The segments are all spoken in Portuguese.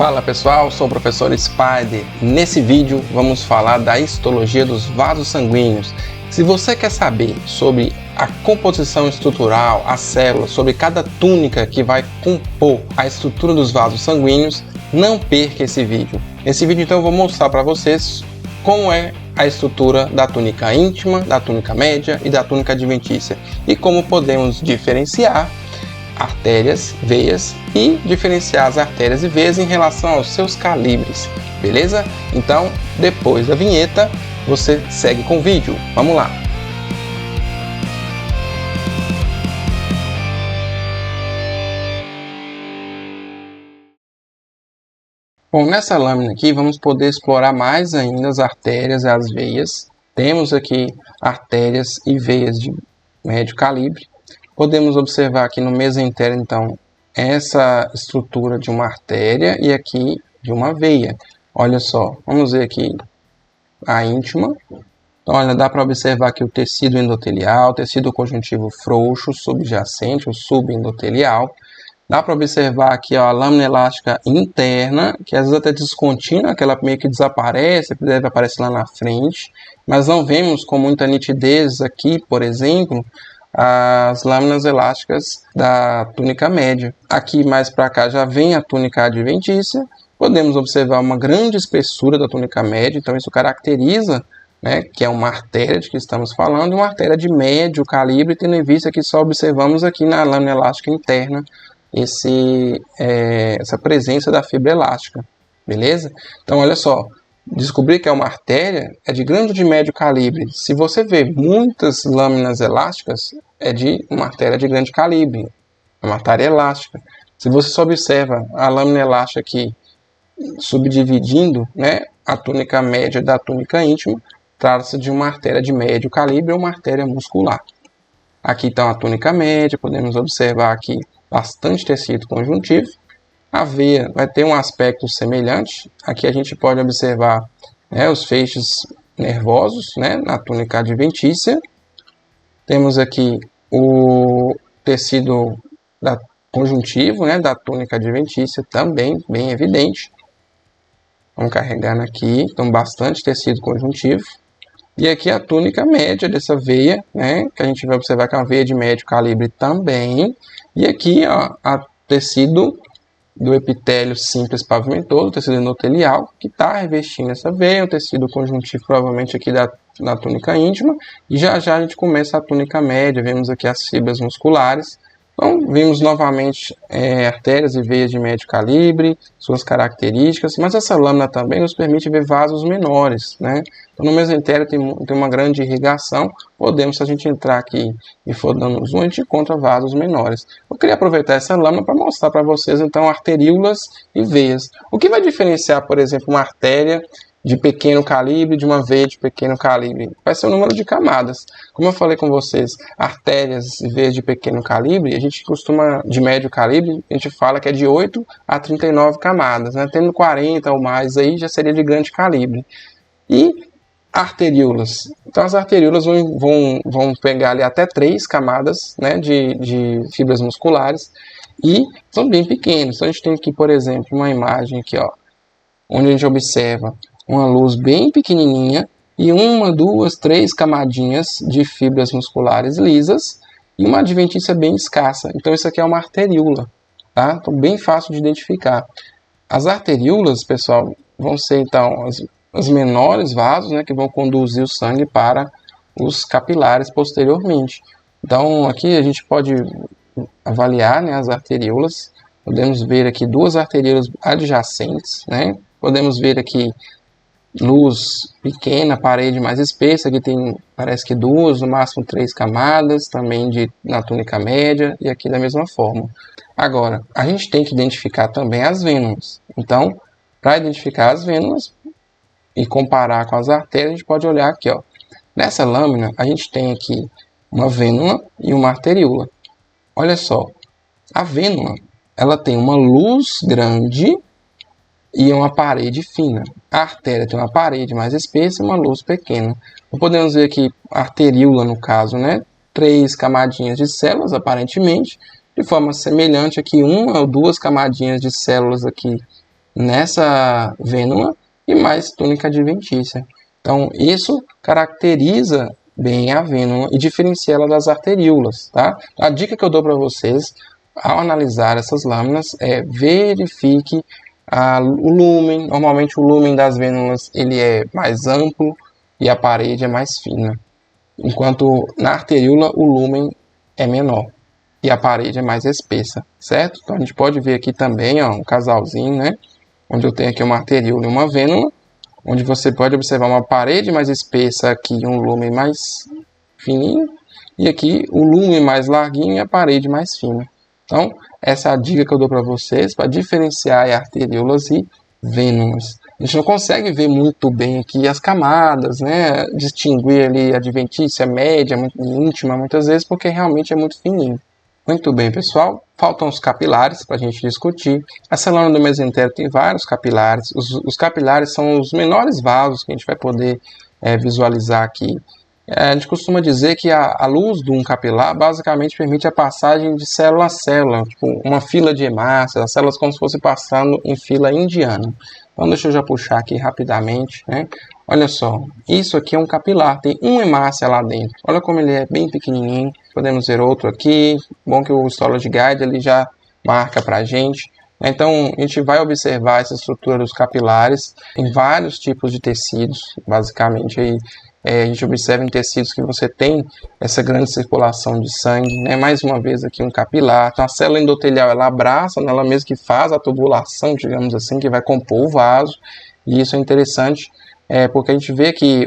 Fala pessoal, sou o professor Spider. Nesse vídeo vamos falar da histologia dos vasos sanguíneos. Se você quer saber sobre a composição estrutural, as células, sobre cada túnica que vai compor a estrutura dos vasos sanguíneos, não perca esse vídeo. Nesse vídeo então eu vou mostrar para vocês como é a estrutura da túnica íntima, da túnica média e da túnica adventícia e como podemos diferenciar artérias, veias e diferenciar as artérias e veias em relação aos seus calibres, beleza? Então, depois da vinheta, você segue com o vídeo. Vamos lá! Bom, nessa lâmina aqui vamos poder explorar mais ainda as artérias e as veias. Temos aqui artérias e veias de médio calibre. Podemos observar aqui no mesentérico, então, essa estrutura de uma artéria e aqui de uma veia. Olha só, vamos ver aqui a íntima. Então, olha, dá para observar aqui o tecido endotelial, tecido conjuntivo frouxo, subjacente, o subendotelial. Dá para observar aqui ó, a lâmina elástica interna, que às vezes até descontínua, que ela meio que desaparece, deve aparecer lá na frente. Mas não vemos com muita nitidez aqui, por exemplo, as lâminas elásticas da túnica média. Aqui mais para cá já vem a túnica adventícia. Podemos observar uma grande espessura da túnica média, então isso caracteriza, né, que é uma artéria de que estamos falando, uma artéria de médio calibre, tendo em vista que só observamos aqui na lâmina elástica interna essa presença da fibra elástica, beleza? Então olha só, descobrir que é uma artéria é de grande ou de médio calibre. Se você vê muitas lâminas elásticas, é de uma artéria de grande calibre, é uma artéria elástica. Se você só observa a lâmina elástica aqui subdividindo, né, a túnica média da túnica íntima, trata-se de uma artéria de médio calibre ou uma artéria muscular. Aqui está a túnica média, podemos observar aqui bastante tecido conjuntivo. A veia vai ter um aspecto semelhante. Aqui a gente pode observar, né, os feixes nervosos, né, na túnica adventícia. Temos aqui o tecido conjuntivo, né, da túnica adventícia também bem evidente. Vamos carregando aqui, então bastante tecido conjuntivo. E aqui a túnica média dessa veia, né, que a gente vai observar que é uma veia de médio calibre também. E aqui ó, a tecido do epitélio simples pavimentoso, o tecido endotelial, que está revestindo essa veia, o tecido conjuntivo provavelmente aqui da túnica íntima, e já já a gente começa a túnica média, vemos aqui as fibras musculares. Então, vimos novamente artérias e veias de médio calibre, suas características, mas essa lâmina também nos permite ver vasos menores, né? Então, no mesentérico tem uma grande irrigação, podemos, se a gente entrar aqui e for dando zoom, a gente encontra vasos menores. Eu queria aproveitar essa lâmina para mostrar para vocês, então, arteríolas e veias. O que vai diferenciar, por exemplo, uma artéria de pequeno calibre de uma veia de pequeno calibre? Vai ser o número de camadas. Como eu falei com vocês, artérias e veias de pequeno calibre, a gente costuma, de médio calibre, a gente fala que é de 8 a 39 camadas, né? Tendo 40 ou mais aí já seria de grande calibre. E arteríolas. Então as arteríolas vão pegar ali até 3 camadas, né, de fibras musculares e são bem pequenos. Então a gente tem aqui, por exemplo, uma imagem aqui, ó, onde a gente observa uma luz bem pequenininha e 1, 2, 3 camadinhas de fibras musculares lisas e uma adventícia bem escassa. Então isso aqui é uma arteríola, tá? Então bem fácil de identificar. As arteríolas, pessoal, vão ser então os menores vasos, né, que vão conduzir o sangue para os capilares posteriormente. Então aqui a gente pode avaliar, né, as arteríolas. Podemos ver aqui 2 arteríolas adjacentes, né? Podemos ver aqui luz pequena, parede mais espessa, aqui tem, parece que 2, no máximo 3 camadas, também na túnica média, e aqui da mesma forma. Agora, a gente tem que identificar também as vênulas. Então, para identificar as vênulas e comparar com as artérias, a gente pode olhar aqui, ó. Nessa lâmina, a gente tem aqui uma vênula e uma arteríola. Olha só, a vênula, ela tem uma luz grande e uma parede fina. A artéria tem uma parede mais espessa e uma luz pequena. Então, podemos ver aqui a arteríola, no caso, né? 3 camadinhas de células, aparentemente. De forma semelhante aqui, 1 ou 2 camadinhas de células aqui nessa vênula e mais túnica adventícia. Então, isso caracteriza bem a vênula e diferencia ela das arteríolas, tá? A dica que eu dou para vocês ao analisar essas lâminas é verifique o lumen. Normalmente o lumen das vênulas ele é mais amplo e a parede é mais fina, enquanto na arteríola o lumen é menor e a parede é mais espessa, certo? Então a gente pode ver aqui também, ó, um casalzinho, né? Onde eu tenho aqui uma arteríola e uma vênula, onde você pode observar uma parede mais espessa aqui e um lumen mais fininho, e aqui o lumen mais larguinho e a parede mais fina. Então, essa é a dica que eu dou para vocês para diferenciar arteríolas e vênulas. A gente não consegue ver muito bem aqui as camadas, né? Distinguir ali a adventícia média, íntima, muitas vezes, porque realmente é muito fininho. Muito bem, pessoal. Faltam os capilares para a gente discutir. Essa lâmina do mesentério tem vários capilares. Os capilares são os menores vasos que a gente vai poder visualizar aqui. A gente costuma dizer que a luz de um capilar basicamente permite a passagem de célula a célula, tipo uma fila de hemácias, as células como se fosse passando em fila indiana. Então deixa eu já puxar aqui rapidamente, né? Olha só, isso aqui é um capilar, tem uma hemácia lá dentro. Olha como ele é bem pequenininho. Podemos ver outro aqui. Bom que o Histology Guide ele já marca para a gente. Então, a gente vai observar essa estrutura dos capilares em vários tipos de tecidos. Basicamente, aí, a gente observa em tecidos que você tem essa grande circulação de sangue, né? Mais uma vez aqui um capilar. Então, a célula endotelial ela abraça, ela mesma que faz a tubulação, digamos assim, que vai compor o vaso. E isso é interessante, porque a gente vê que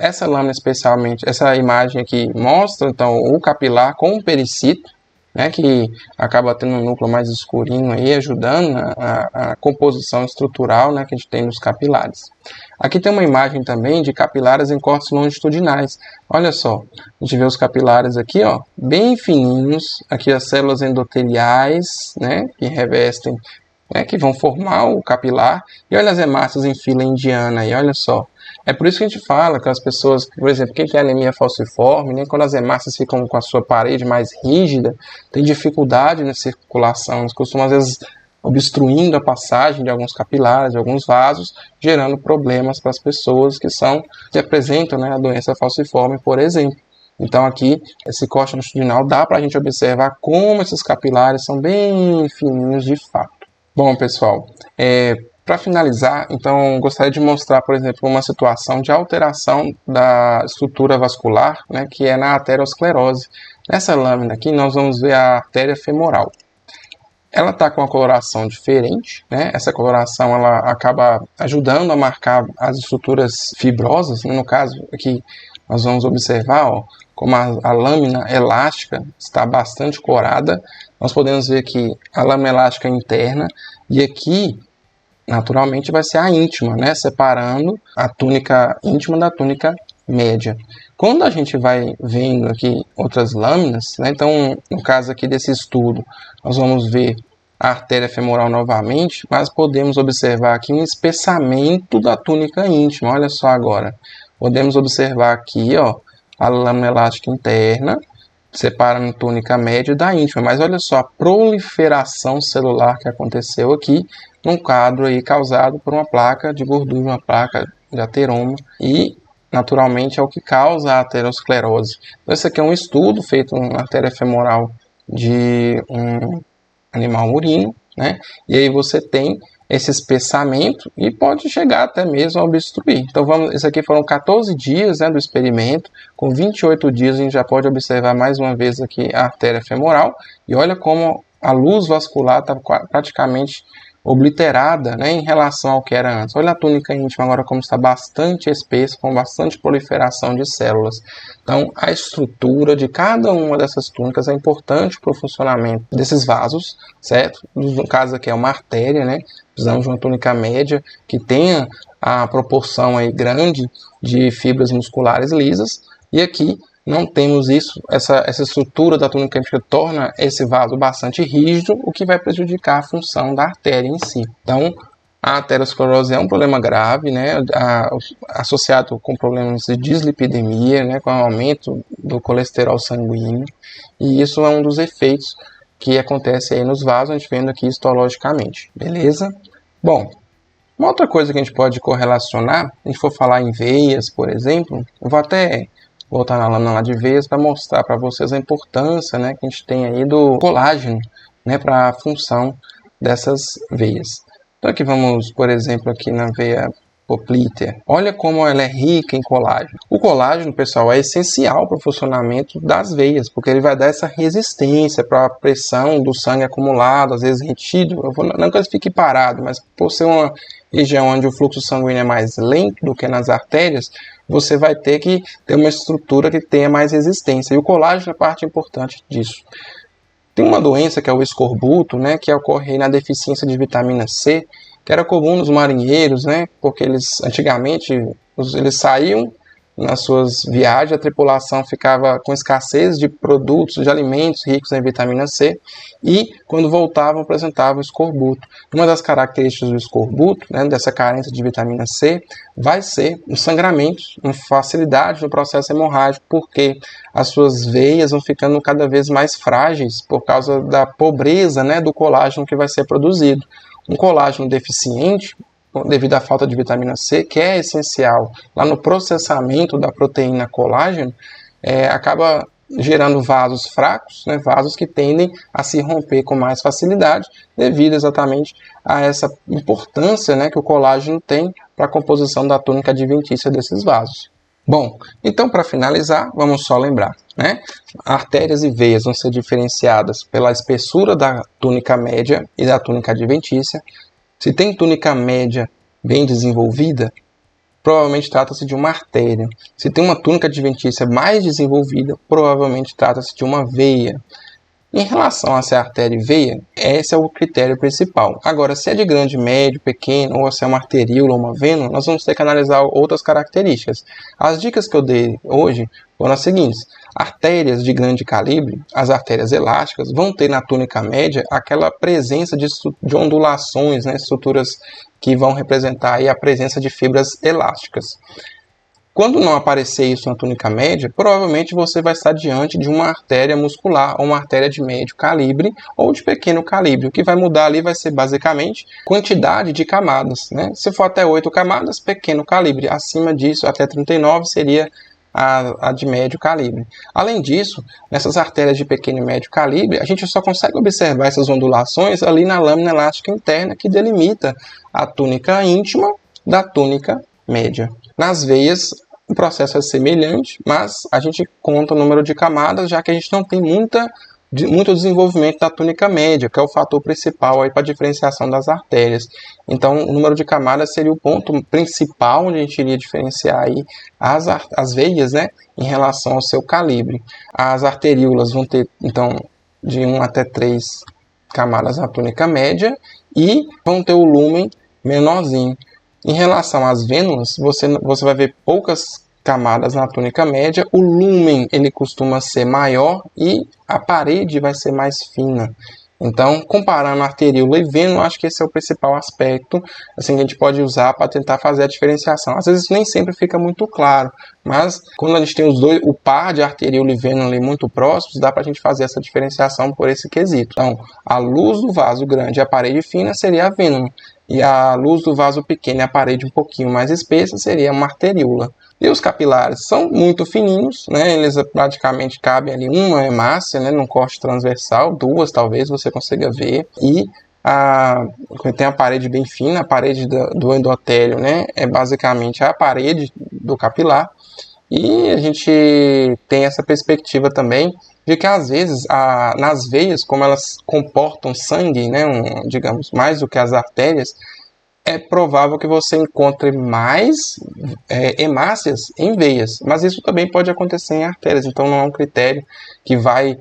essa lâmina especialmente, essa imagem aqui mostra então o capilar com o pericito, né, que acaba tendo um núcleo mais escurinho aí, ajudando a composição estrutural, né, que a gente tem nos capilares. Aqui tem uma imagem também de capilares em cortes longitudinais. Olha só, a gente vê os capilares aqui, ó, bem fininhos, aqui as células endoteliais, né, que revestem, que vão formar o capilar, e olha as hemácias em fila indiana aí, olha só. É por isso que a gente fala que as pessoas, por exemplo, quem tem anemia falciforme, né, quando as hemácias ficam com a sua parede mais rígida, tem dificuldade na circulação, eles costumam às vezes obstruindo a passagem de alguns capilares, de alguns vasos, gerando problemas para as pessoas que apresentam, né, a doença falciforme, por exemplo. Então aqui, esse corte longitudinal dá para a gente observar como esses capilares são bem fininhos de fato. Bom, pessoal, para finalizar, então, gostaria de mostrar, por exemplo, uma situação de alteração da estrutura vascular, né, que é na aterosclerose. Nessa lâmina aqui, nós vamos ver a artéria femoral. Ela está com uma coloração diferente, né? Essa coloração ela acaba ajudando a marcar as estruturas fibrosas. No caso, aqui nós vamos observar, ó, como a lâmina elástica está bastante corada. Nós podemos ver aqui a lâmina elástica interna e aqui naturalmente vai ser a íntima, né? Separando a túnica íntima da túnica média. Quando a gente vai vendo aqui outras lâminas, né? Então, no caso aqui desse estudo, nós vamos ver a artéria femoral novamente, mas podemos observar aqui um espessamento da túnica íntima. Olha só agora. Podemos observar aqui, ó, a lâmina elástica interna, separando a túnica média da íntima. Mas olha só a proliferação celular que aconteceu aqui, num quadro aí causado por uma placa de gordura, uma placa de ateroma, e naturalmente é o que causa a aterosclerose. Então, esse aqui é um estudo feito na artéria femoral de um animal murino, né? E aí você tem esse espessamento e pode chegar até mesmo a obstruir. Então, isso aqui foram 14 dias, né, do experimento. Com 28 dias a gente já pode observar mais uma vez aqui a artéria femoral. E olha como a luz vascular está praticamente obliterada, né, em relação ao que era antes. Olha a túnica íntima agora como está bastante espessa, com bastante proliferação de células. Então, a estrutura de cada uma dessas túnicas é importante para o funcionamento desses vasos, certo? No caso aqui é uma artéria, né? Precisamos de uma túnica média que tenha a proporção aí grande de fibras musculares lisas, e aqui não temos isso, essa estrutura da túnica íntima torna esse vaso bastante rígido, o que vai prejudicar a função da artéria em si. Então, a aterosclerose é um problema grave, né, associado com problemas de dislipidemia, né, com o aumento do colesterol sanguíneo, e isso é um dos efeitos que acontece aí nos vasos, a gente vendo aqui histologicamente, beleza? Bom, uma outra coisa que a gente pode correlacionar, se a gente for falar em veias, por exemplo, eu vou até voltar na lâmina lá de veias para mostrar para vocês a importância, né, que a gente tem aí do colágeno, né, para a função dessas veias. Então aqui vamos, por exemplo, aqui na veia poplítea. Olha como ela é rica em colágeno. O colágeno, pessoal, é essencial para o funcionamento das veias, porque ele vai dar essa resistência para a pressão do sangue acumulado, às vezes retido. Não que ele fique parado, mas por ser uma região onde o fluxo sanguíneo é mais lento do que nas artérias, você vai ter que ter uma estrutura que tenha mais resistência. E o colágeno é parte importante disso. Tem uma doença que é o escorbuto, né, que ocorre na deficiência de vitamina C, que era comum nos marinheiros, né, porque eles antigamente eles saíam nas suas viagens, a tripulação ficava com escassez de produtos, de alimentos ricos em vitamina C, e quando voltavam apresentavam escorbuto. Uma das características do escorbuto, né, dessa carência de vitamina C, vai ser um sangramento, uma facilidade no processo hemorrágico, porque as suas veias vão ficando cada vez mais frágeis por causa da pobreza, né, do colágeno que vai ser produzido. Um colágeno deficiente, devido à falta de vitamina C, que é essencial lá no processamento da proteína colágeno, acaba gerando vasos fracos, né, vasos que tendem a se romper com mais facilidade, devido exatamente a essa importância, né, que o colágeno tem para a composição da túnica adventícia desses vasos. Bom, então para finalizar, vamos só lembrar, né? Artérias e veias vão ser diferenciadas pela espessura da túnica média e da túnica adventícia. Se tem túnica média bem desenvolvida, provavelmente trata-se de uma artéria. Se tem uma túnica adventícia mais desenvolvida, provavelmente trata-se de uma veia. Em relação a se é artéria e veia, esse é o critério principal. Agora, se é de grande, médio, pequeno, ou se é uma arteríola ou uma vênula, nós vamos ter que analisar outras características. As dicas que eu dei hoje foram as seguintes. Artérias de grande calibre, as artérias elásticas, vão ter na túnica média aquela presença de ondulações, né, estruturas que vão representar aí a presença de fibras elásticas. Quando não aparecer isso na túnica média, provavelmente você vai estar diante de uma artéria muscular ou uma artéria de médio calibre ou de pequeno calibre. O que vai mudar ali vai ser basicamente quantidade de camadas, né? Se for até 8 camadas, pequeno calibre. Acima disso, até 39 seria a de médio calibre. Além disso, nessas artérias de pequeno e médio calibre, a gente só consegue observar essas ondulações ali na lâmina elástica interna que delimita a túnica íntima da túnica média. Nas veias, o processo é semelhante, mas a gente conta o número de camadas, já que a gente não tem muito desenvolvimento da túnica média, que é o fator principal para a diferenciação das artérias. Então, o número de camadas seria o ponto principal onde a gente iria diferenciar aí as veias, né, em relação ao seu calibre. As arteríolas vão ter, então, de 1 até 3 camadas na túnica média e vão ter o lúmen menorzinho. Em relação às vênulas, você vai ver poucas camadas na túnica média, o lúmen ele costuma ser maior e a parede vai ser mais fina. Então, comparando arteríola e vênula, acho que esse é o principal aspecto assim, que a gente pode usar para tentar fazer a diferenciação. Às vezes nem sempre fica muito claro, mas quando a gente tem o par de arteríola e vênula ali muito próximos, dá para a gente fazer essa diferenciação por esse quesito. Então, a luz do vaso grande e a parede fina seria a vênula, e a luz do vaso pequeno e a parede um pouquinho mais espessa seria uma arteríola. E os capilares são muito fininhos, né? Eles praticamente cabem ali uma hemácia, né? Num corte transversal, 2 talvez você consiga ver. E tem a parede bem fina, a parede do endotélio, né? É basicamente a parede do capilar. E a gente tem essa perspectiva também de que às vezes nas veias, como elas comportam sangue, né, digamos, mais do que as artérias, é provável que você encontre mais hemácias em veias, mas isso também pode acontecer em artérias, então não é um critério que vai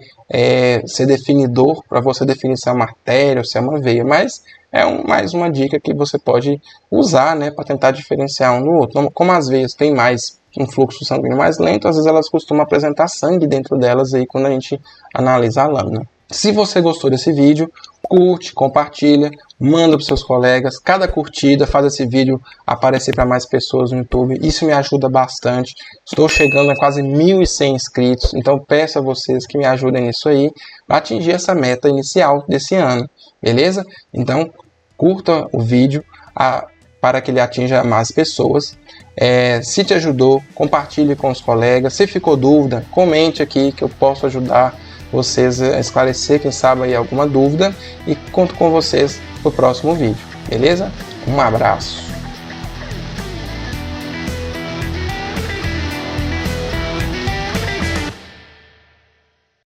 ser definidor para você definir se é uma artéria ou se é uma veia, mas é mais uma dica que você pode usar, né, para tentar diferenciar um do outro. Como as veias têm mais um fluxo sanguíneo mais lento, às vezes elas costumam apresentar sangue dentro delas aí quando a gente analisa a lâmina. Se você gostou desse vídeo, curte, compartilha, manda para os seus colegas. Cada curtida faz esse vídeo aparecer para mais pessoas no YouTube. Isso me ajuda bastante. Estou chegando a quase 1.100 inscritos, então peço a vocês que me ajudem nisso aí, para atingir essa meta inicial desse ano, beleza? Então, curta o vídeo para que ele atinja mais pessoas. Se te ajudou, compartilhe com os colegas. Se ficou dúvida, comente aqui que eu posso ajudar vocês a esclarecer, quem sabe aí alguma dúvida, e conto com vocês no próximo vídeo, beleza? Um abraço!